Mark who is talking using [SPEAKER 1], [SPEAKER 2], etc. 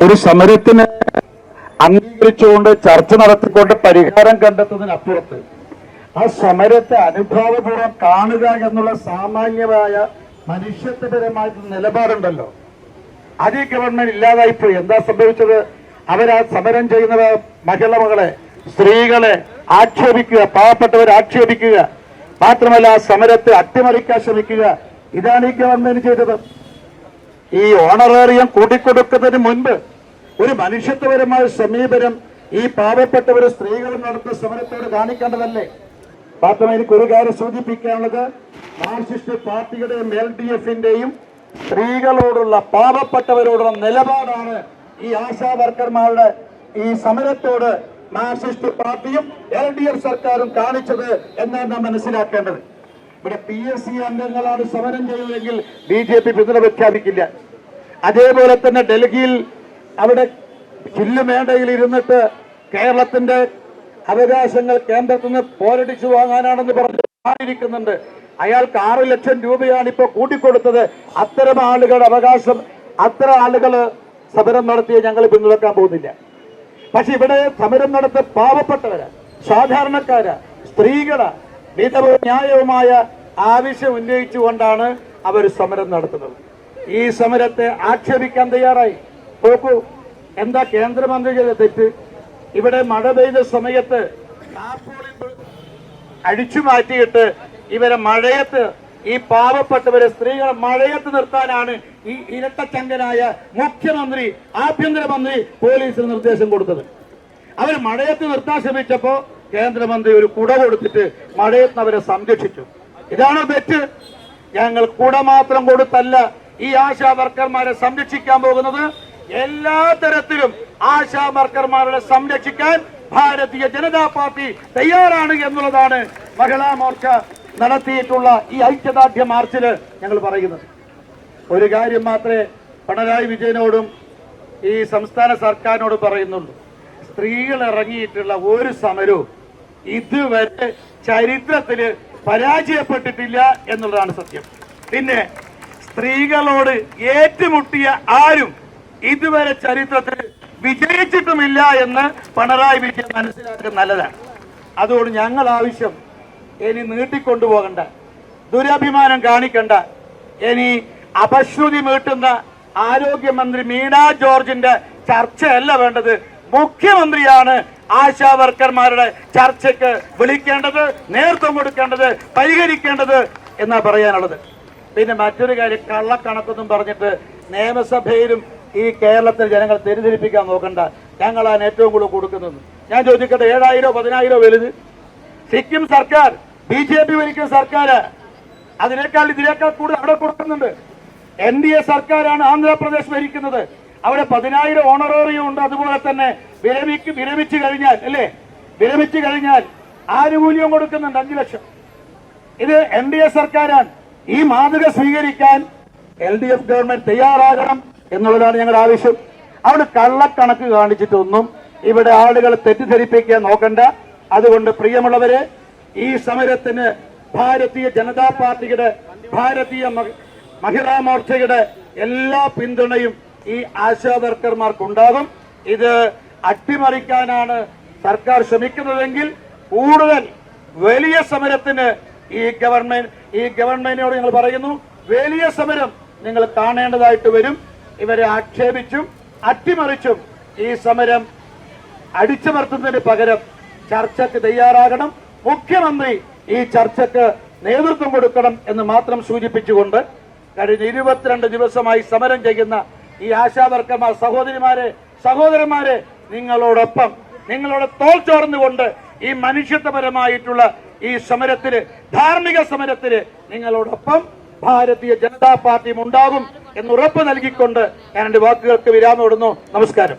[SPEAKER 1] ഒരു സമരത്തിന് അംഗീകരിച്ചുകൊണ്ട് ചർച്ച നടത്തിക്കൊണ്ട് പരിഹാരം കണ്ടെത്തുന്നതിനപ്പുറത്ത് ആ സമരത്തെ അനുഭാവപൂർവ്വം കാണുക എന്നുള്ള സാമാന്യമായ മനുഷ്യത്വപരമായിട്ടുള്ള നിലപാടുണ്ടല്ലോ, അത് ഈ ഗവൺമെന്റ് ഇല്ലാതായിപ്പോയി. എന്താ സംഭവിച്ചത്? അവരാ സമരം ചെയ്യുന്ന മഹിളകളെ, സ്ത്രീകളെ ആക്ഷേപിക്കുക, പാവപ്പെട്ടവരെ ആക്ഷേപിക്കുക, മാത്രമല്ല ആ സമരത്തെ അട്ടിമറിക്കാൻ ശ്രമിക്കുക. ഇതാണ് ഈ ഗവൺമെന്റ് ചെയ്തത്. ഈ ഓണറേറിയം കൂട്ടിക്കൊടുക്കുന്നതിന് മുൻപ് ഒരു മനുഷ്യത്വപരമായ സമീപനം ഈ പാവപ്പെട്ടവരും സ്ത്രീകളും നടത്തുന്ന സമരത്തോട് കാണിക്കേണ്ടതല്ലേ? മാത്രമേ എനിക്കൊരു കാര്യം സൂചിപ്പിക്കാനുള്ളത്, മാർക്സിസ്റ്റ് പാർട്ടിയുടെയും LDFന്റെയും സ്ത്രീകളോടുള്ള, പാവപ്പെട്ടവരോടുള്ള നിലപാടാണ് ഈ ആശാ വർക്കർമാരുടെ ഈ സമരത്തോട് മാർക്സിസ്റ്റ് പാർട്ടിയും LDF സർക്കാരും കാണിച്ചത് എന്നാണ് നാം മനസ്സിലാക്കേണ്ടത്. ഇവിടെ PSC അംഗങ്ങളാണ് സമരം ചെയ്യുന്നതെങ്കിൽ BJP പിന്തുണ പ്രഖ്യാപിക്കില്ല. അതേപോലെ തന്നെ ഡൽഹിയിൽ അവിടെ ചില്ലുമേടയിൽ ഇരുന്നിട്ട് കേരളത്തിന്റെ അവകാശങ്ങൾ കേന്ദ്രത്തിൽ നിന്ന് പോരടിച്ചു വാങ്ങാനാണെന്ന് പറഞ്ഞിരിക്കുന്നുണ്ട്. അയാൾക്ക് 6 ലക്ഷം രൂപയാണ് ഇപ്പോൾ കൂട്ടിക്കൊടുത്തത്. അത്തരം ആളുകളുടെ അവകാശം, അത്തരം ആളുകൾ സമരം നടത്തിയ ഞങ്ങൾ പിന്തുണക്കാൻ പോകുന്നില്ല. പക്ഷെ ഇവിടെ സമരം നടത്തിയ പാവപ്പെട്ടവരാ, സാധാരണക്കാരാ, സ്ത്രീകളാ, മിതവും ന്യായവുമായ ആവശ്യം ഉന്നയിച്ചുകൊണ്ടാണ് അവർ സമരം നടത്തുന്നത്. ഈ സമരത്തെ ആക്ഷേപിക്കാൻ തയ്യാറായി. നോക്കൂ, എന്താ കേന്ദ്രമന്ത്രി ചെയ്ത തെറ്റ്? ഇവിടെ മഴ പെയ്ത സമയത്ത് അടിച്ചു മാറ്റിയിട്ട് ഇവരെ മഴയത്ത്, ഈ പാവപ്പെട്ടവരെ സ്ത്രീകളെ മഴയത്ത് നിർത്താനാണ് ഈ ഇരട്ടച്ചങ്കനായ മുഖ്യമന്ത്രി, ആഭ്യന്തരമന്ത്രി പോലീസിന് നിർദ്ദേശം കൊടുത്തത്. അവർ മഴയത്ത് നിർത്താൻ ശ്രമിച്ചപ്പോ കേന്ദ്രമന്ത്രി ഒരു കുട കൊടുത്തിട്ട് മഴയത്ത് അവരെ സംരക്ഷിച്ചു. ഇതാണ് തെറ്റ്. ഞങ്ങൾ കുട മാത്രം കൊടുത്തല്ല ഈ ആശാ വർക്കർമാരെ സംരക്ഷിക്കാൻ പോകുന്നത്. എല്ലാ തരത്തിലും ആശാ വർക്കർമാരെ സംരക്ഷിക്കാൻ ഭാരതീയ ജനതാ പാർട്ടി തയ്യാറാണ് എന്നുള്ളതാണ് മഹിളാ മോർച്ച നടത്തിയിട്ടുള്ള ഈ ഐക്യദാർഢ്യ മാർച്ചിൽ ഞങ്ങൾ പറയുന്നത്. ഒരു കാര്യം മാത്രമേ പിണറായി വിജയനോടും ഈ സംസ്ഥാന സർക്കാരിനോട് പറയുന്നുള്ളൂ. സ്ത്രീകൾ ഇറങ്ങിയിട്ടുള്ള ഒരു സമരവും ഇതുവരെ ചരിത്രത്തില് പരാജയപ്പെട്ടിട്ടില്ല എന്നുള്ളതാണ് സത്യം. പിന്നെ സ്ത്രീകളോട് ഏറ്റുമുട്ടിയ ആരും ഇതുവരെ ചരിത്രത്തിൽ വിജയിച്ചിട്ടുമില്ല എന്ന് പിണറായി വിജയൻ മനസ്സിലാക്കുന്നത് നല്ലതാണ്. അതുകൊണ്ട് ഞങ്ങൾ ആവശ്യം, ഇനി നീട്ടിക്കൊണ്ടുപോകണ്ട, ദുരഭിമാനം കാണിക്കണ്ട, ഇനി അപശ്രുതി മീട്ടുന്ന ആരോഗ്യമന്ത്രി വീണ ജോർജിന്റെ ചർച്ചയല്ല വേണ്ടത്. മുഖ്യമന്ത്രിയാണ് ആശാ വർക്കർമാരുടെ ചർച്ചയ്ക്ക് വിളിക്കേണ്ടത്, നേതൃത്വം കൊടുക്കേണ്ടത്, പരിഹരിക്കേണ്ടത് എന്നാ പറയാനുള്ളത്. പിന്നെ മറ്റൊരു കാര്യം, കള്ളക്കണക്കൊന്നും പറഞ്ഞിട്ട് നിയമസഭയിലും ഈ കേരളത്തിൽ ജനങ്ങൾ തെറ്റിദ്ധരിപ്പിക്കാൻ നോക്കണ്ട. ഞങ്ങളാണ് ഏറ്റവും കൂടുതൽ കൊടുക്കുന്നത്. ഞാൻ ചോദിക്കട്ടെ, 7,000 10,000 വലുത്? സിക്കിം സർക്കാർ, BJP ഭരിക്കുന്ന സർക്കാർ, ഇതിനേക്കാൾ കൂടുതൽ അവിടെ കൊടുക്കുന്നുണ്ട്. NDA സർക്കാരാണ് ആന്ധ്രാപ്രദേശ് ഭരിക്കുന്നത്. അവിടെ 10,000 ഓണറേറിയം ഉണ്ട്. അതുപോലെ തന്നെ വിരമിച്ചു കഴിഞ്ഞാൽ ആനുകൂല്യം കൊടുക്കുന്നുണ്ട് 5 ലക്ഷം. ഇത് NDA സർക്കാരാണ്. ഈ മാതൃക സ്വീകരിക്കാൻ LDF ഗവൺമെന്റ് തയ്യാറാകണം എന്നുള്ളതാണ് ഞങ്ങളുടെ ആവശ്യം. അവിടെ കള്ളക്കണക്ക് കാണിച്ചിട്ടൊന്നും ഇവിടെ ആളുകളെ തെറ്റിദ്ധരിപ്പിക്കാൻ നോക്കണ്ട. അതുകൊണ്ട് പ്രിയമുള്ളവരെ, ഈ സമരത്തിന് ഭാരതീയ ജനതാ പാർട്ടിയുടെ, ഭാരതീയ മഹിളാ മോർച്ചയുടെ എല്ലാ പിന്തുണയും ഈ ആശാ വർക്കർമാർക്കുണ്ടാകും. ഇത് അട്ടിമറിക്കാനാണ് സർക്കാർ ശ്രമിക്കുന്നതെങ്കിൽ കൂടുതൽ വലിയ സമരത്തിന് ഈ ഗവൺമെന്റിനോട് ഞങ്ങൾ പറയുന്നു, വലിയ സമരം നിങ്ങൾ കാണേണ്ടതായിട്ട് വരും. ഇവരെ ആക്ഷേപിച്ചും അട്ടിമറിച്ചും ഈ സമരം അടിച്ചമർത്തുന്നതിന് പകരം ചർച്ചയ്ക്ക് തയ്യാറാകണം. മുഖ്യമന്ത്രി ഈ ചർച്ചയ്ക്ക് നേതൃത്വം കൊടുക്കണം എന്ന് മാത്രം സൂചിപ്പിച്ചുകൊണ്ട്, കഴിഞ്ഞ 22 ദിവസമായി സമരം ചെയ്യുന്ന ഈ ആശാ വർക്കർമാർ സഹോദരന്മാരെ നിങ്ങളോടൊപ്പം, നിങ്ങളോട് തോൾ ചോർന്നുകൊണ്ട് ഈ മനുഷ്യത്വപരമായിട്ടുള്ള ഈ സമരത്തിന്, ധാർമ്മിക സമരത്തിന് നിങ്ങളോടൊപ്പം ഭാരതീയ ജനതാ പാർട്ടിയും ഉണ്ടാകും എന്ന് ഉറപ്പ് നൽകിക്കൊണ്ട് ഞാൻ എന്റെ വാക്കുകൾക്ക് വിരാമം ഇടുന്നു. നമസ്കാരം.